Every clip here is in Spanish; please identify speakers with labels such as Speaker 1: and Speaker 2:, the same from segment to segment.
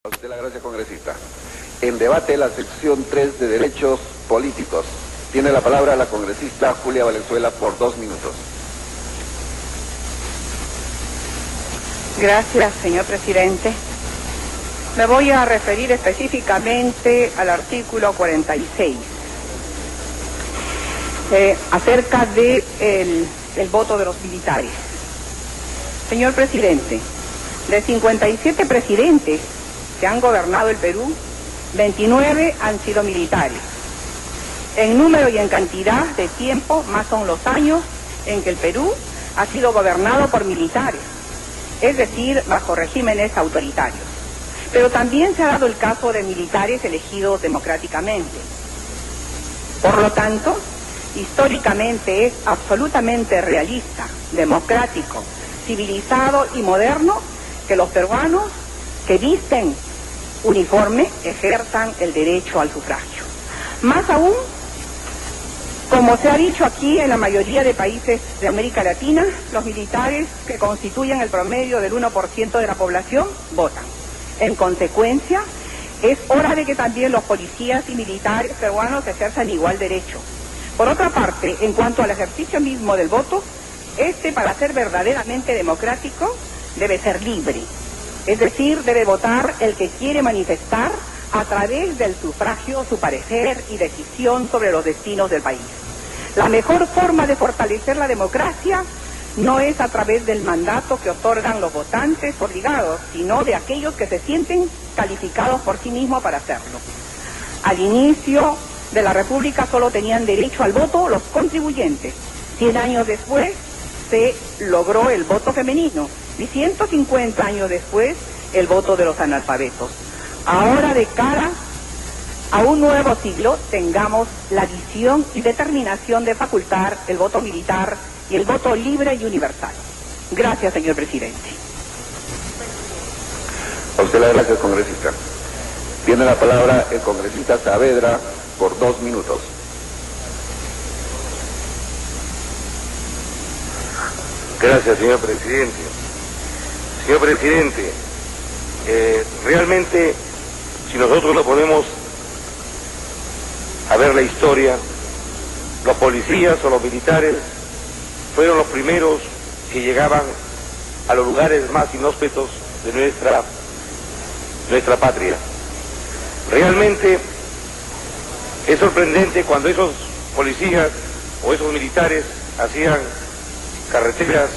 Speaker 1: A usted la gracia, congresista. En debate la sección 3 de Derechos Políticos. Tiene la palabra la congresista Julia Valenzuela por 2 minutos.
Speaker 2: Gracias, señor presidente. Me voy a referir específicamente al artículo 46, acerca del voto de los militares. Señor presidente, de 57 presidentes que han gobernado el Perú, 29 han sido militares. En número y en cantidad de tiempo, más son los años en que el Perú ha sido gobernado por militares, es decir, bajo regímenes autoritarios. Pero también se ha dado el caso de militares elegidos democráticamente. Por lo tanto, históricamente es absolutamente realista, democrático, civilizado y moderno que los peruanos que visten uniforme ejerzan el derecho al sufragio. Más aún, como se ha dicho aquí, en la mayoría de países de América Latina, los militares que constituyen el promedio del 1% de la población votan. En consecuencia, es hora de que también los policías y militares peruanos ejerzan igual derecho. Por otra parte, en cuanto al ejercicio mismo del voto, para ser verdaderamente democrático, debe ser libre. Es decir, debe votar el que quiere manifestar a través del sufragio su parecer y decisión sobre los destinos del país. La mejor forma de fortalecer la democracia no es a través del mandato que otorgan los votantes obligados, sino de aquellos que se sienten calificados por sí mismos para hacerlo. Al inicio de la República solo tenían derecho al voto los contribuyentes. 100 años después se logró el voto femenino y 150 años después el voto de los analfabetos. Ahora, de cara a un nuevo siglo, tengamos la visión y determinación de facultar el voto militar y el voto libre y universal. Gracias, señor presidente.
Speaker 1: A usted la gracia, congresista. Tiene la palabra el congresista Saavedra por 2 minutos.
Speaker 3: Gracias, señor presidente. Señor presidente, realmente, si nosotros lo ponemos a ver la historia, los policías o los militares fueron los primeros que llegaban a los lugares más inhóspitos de nuestra patria. Realmente es sorprendente cuando esos policías o esos militares hacían carreteras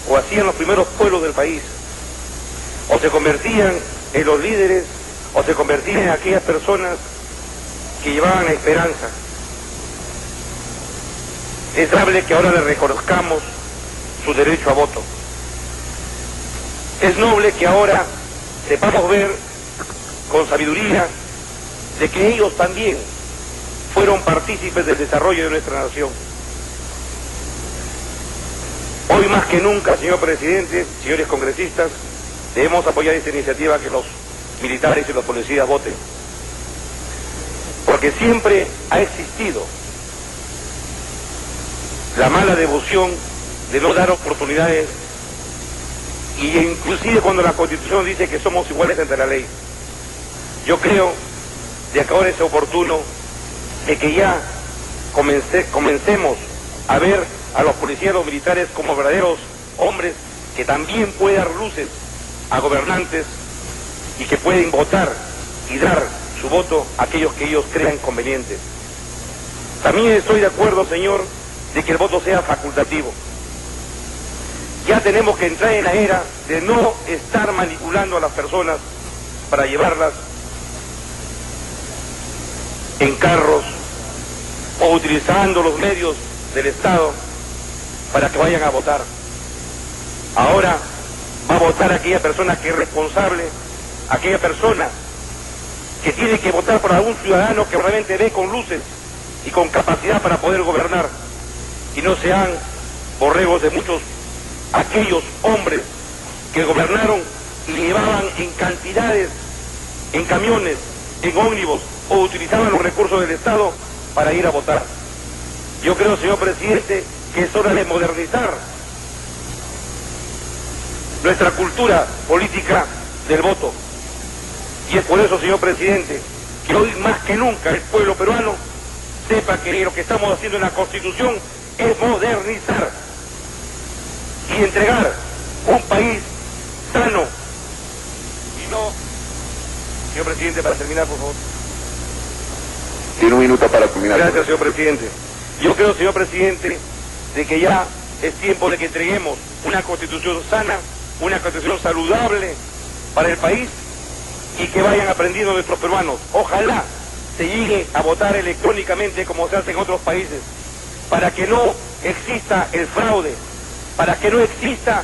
Speaker 3: o hacían los primeros pueblos del país, o se convertían en los líderes, o se convertían en aquellas personas que llevaban la esperanza. Es noble que ahora le reconozcamos su derecho a voto. Es noble que ahora sepamos ver con sabiduría de que ellos también fueron partícipes del desarrollo de nuestra nación. Hoy más que nunca, señor presidente, señores congresistas, debemos apoyar esta iniciativa, que los militares y los policías voten. Porque siempre ha existido la mala devoción de no dar oportunidades, y inclusive cuando la Constitución dice que somos iguales ante la ley. Yo creo de que ahora es oportuno de que ya comencemos a ver a los policías y los militares como verdaderos hombres que también pueden dar luces a gobernantes y que pueden votar y dar su voto a aquellos que ellos crean convenientes. También estoy de acuerdo, señor, de que el voto sea facultativo. Ya tenemos que entrar en la era de no estar manipulando a las personas para llevarlas en carros o utilizando los medios del Estado para que vayan a votar. Ahora va a votar aquella persona que es responsable, aquella persona que tiene que votar por algún ciudadano que realmente ve con luces y con capacidad para poder gobernar, y no sean borregos de muchos aquellos hombres que gobernaron y llevaban en cantidades, en camiones, en ómnibus, o utilizaban los recursos del Estado para ir a votar. Yo creo, señor presidente, que es hora de modernizar nuestra cultura política del voto. Y es por eso, señor presidente, que hoy más que nunca el pueblo peruano sepa que lo que estamos haciendo en la Constitución es modernizar y entregar un país sano. Y no, señor presidente, para terminar, por favor.
Speaker 1: Tiene un minuto para terminar.
Speaker 3: Gracias, señor presidente. Yo creo, señor presidente, de que ya es tiempo de que entreguemos una Constitución sana, una Constitución saludable para el país, y que vayan aprendiendo nuestros peruanos. Ojalá se llegue a votar electrónicamente como se hace en otros países, para que no exista el fraude, para que no exista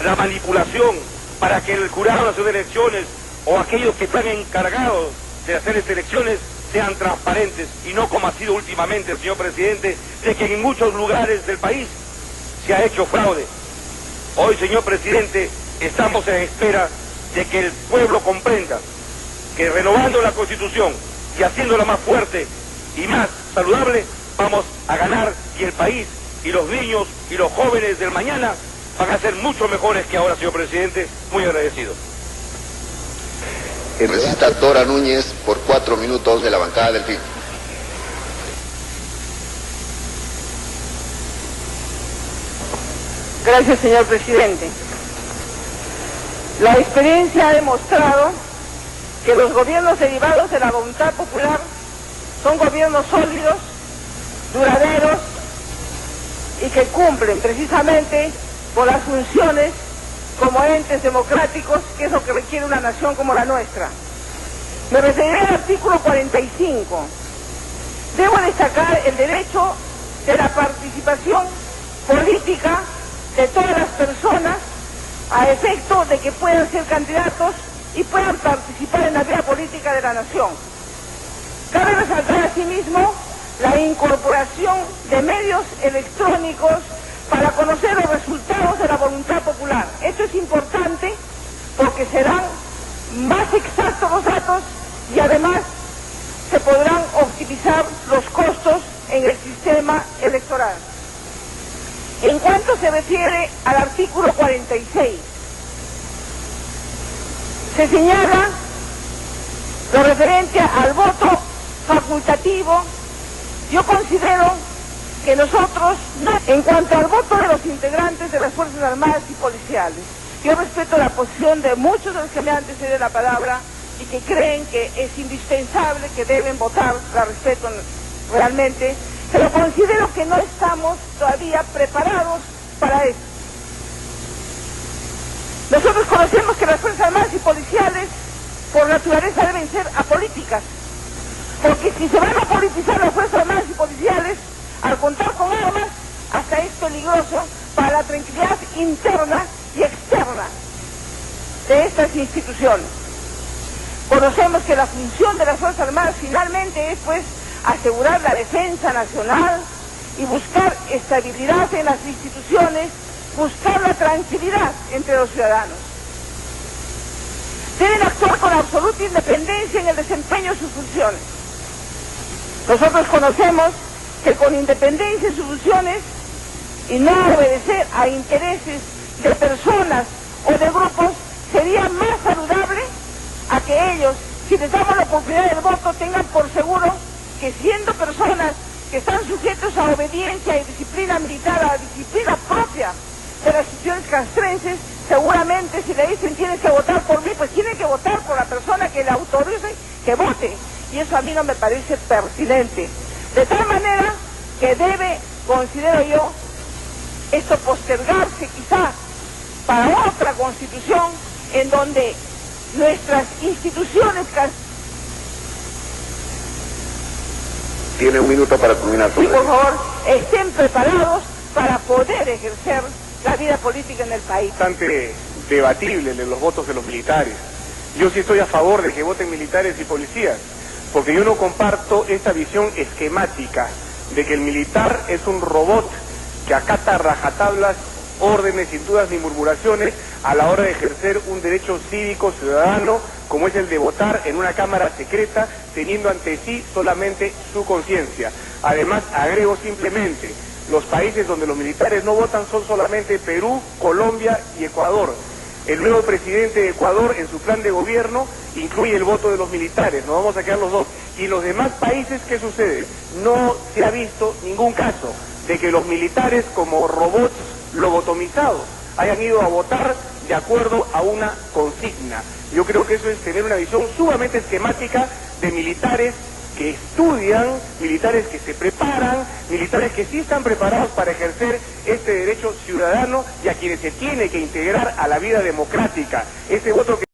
Speaker 3: la manipulación, para que el Jurado Nacional de Elecciones o aquellos que están encargados de hacer estas elecciones sean transparentes, y no como ha sido últimamente, señor presidente, de que en muchos lugares del país se ha hecho fraude. Hoy, señor presidente, estamos en espera de que el pueblo comprenda que renovando la Constitución y haciéndola más fuerte y más saludable, vamos a ganar, y el país y los niños y los jóvenes del mañana van a ser mucho mejores que ahora, señor presidente. Muy agradecido.
Speaker 1: Congresista Dora Núñez, por 4 minutos, de la bancada del FIN.
Speaker 2: Gracias, señor presidente. La experiencia ha demostrado que los gobiernos derivados de la voluntad popular son gobiernos sólidos, duraderos y que cumplen precisamente con las funciones como entes democráticos, que es lo que requiere una nación como la nuestra. Me referiré al artículo 45. Debo destacar el derecho de la participación política de todas las personas a efecto de que puedan ser candidatos y puedan participar en la vida política de la nación. Cabe resaltar asimismo la incorporación de medios electrónicos para conocer los resultados de la voluntad popular. Esto es importante porque serán más exactos los datos y además se podrán optimizar los costos en el sistema electoral. En cuanto se refiere al artículo 46, se señala lo referente al voto facultativo. Yo considero que nosotros, en cuanto al voto de los integrantes de las Fuerzas Armadas y Policiales, yo respeto la posición de muchos de los que me han antecedido la palabra y que creen que es indispensable, que deben votar, la respeto realmente, pero considero que no estamos todavía preparados para eso. Nosotros conocemos que las Fuerzas Armadas y Policiales, por naturaleza, deben ser apolíticas, porque si se van a politizar las Fuerzas Armadas y Policiales, al contar con armas, hasta es peligroso para la tranquilidad interna y externa de estas instituciones. Conocemos que la función de las Fuerzas Armadas finalmente es, pues, asegurar la defensa nacional y buscar estabilidad en las instituciones, buscar la tranquilidad entre los ciudadanos. Deben actuar con absoluta independencia en el desempeño de sus funciones. Nosotros conocemos que con independencia en sus funciones y no obedecer a intereses de personas o de grupos, sería más saludable a que ellos, si les damos la oportunidad del voto, tengan por seguro que, siendo personas que están sujetos a obediencia y disciplina militar, a la disciplina propia de las instituciones castrenses, seguramente si le dicen tienes que votar por mí, pues tienen que votar por la persona que le autorice que vote, y eso a mí no me parece pertinente. De tal manera que debe, considero yo, esto postergarse quizá para otra constitución en donde nuestras instituciones...
Speaker 1: Tiene un minuto para terminar.
Speaker 2: Y por favor, estén preparados para poder ejercer la vida política en el país.
Speaker 4: Bastante debatible los votos de los militares. Yo sí estoy a favor de que voten militares y policías, porque yo no comparto esta visión esquemática de que el militar es un robot que acata rajatablas órdenes sin dudas ni murmuraciones a la hora de ejercer un derecho cívico ciudadano como es el de votar en una cámara secreta teniendo ante sí solamente su conciencia. Además, agrego simplemente, los países donde los militares no votan son solamente Perú, Colombia y Ecuador. El nuevo presidente de Ecuador en su plan de gobierno incluye el voto de los militares, nos vamos a quedar los dos. Y en los demás países, ¿qué sucede? No se ha visto ningún caso de que los militares, como robots lobotomizados, hayan ido a votar de acuerdo a una consigna. Yo creo que eso es tener una visión sumamente esquemática de militares que estudian, militares que se preparan, militares que sí están preparados para ejercer este derecho ciudadano y a quienes se tiene que integrar a la vida democrática. Ese voto que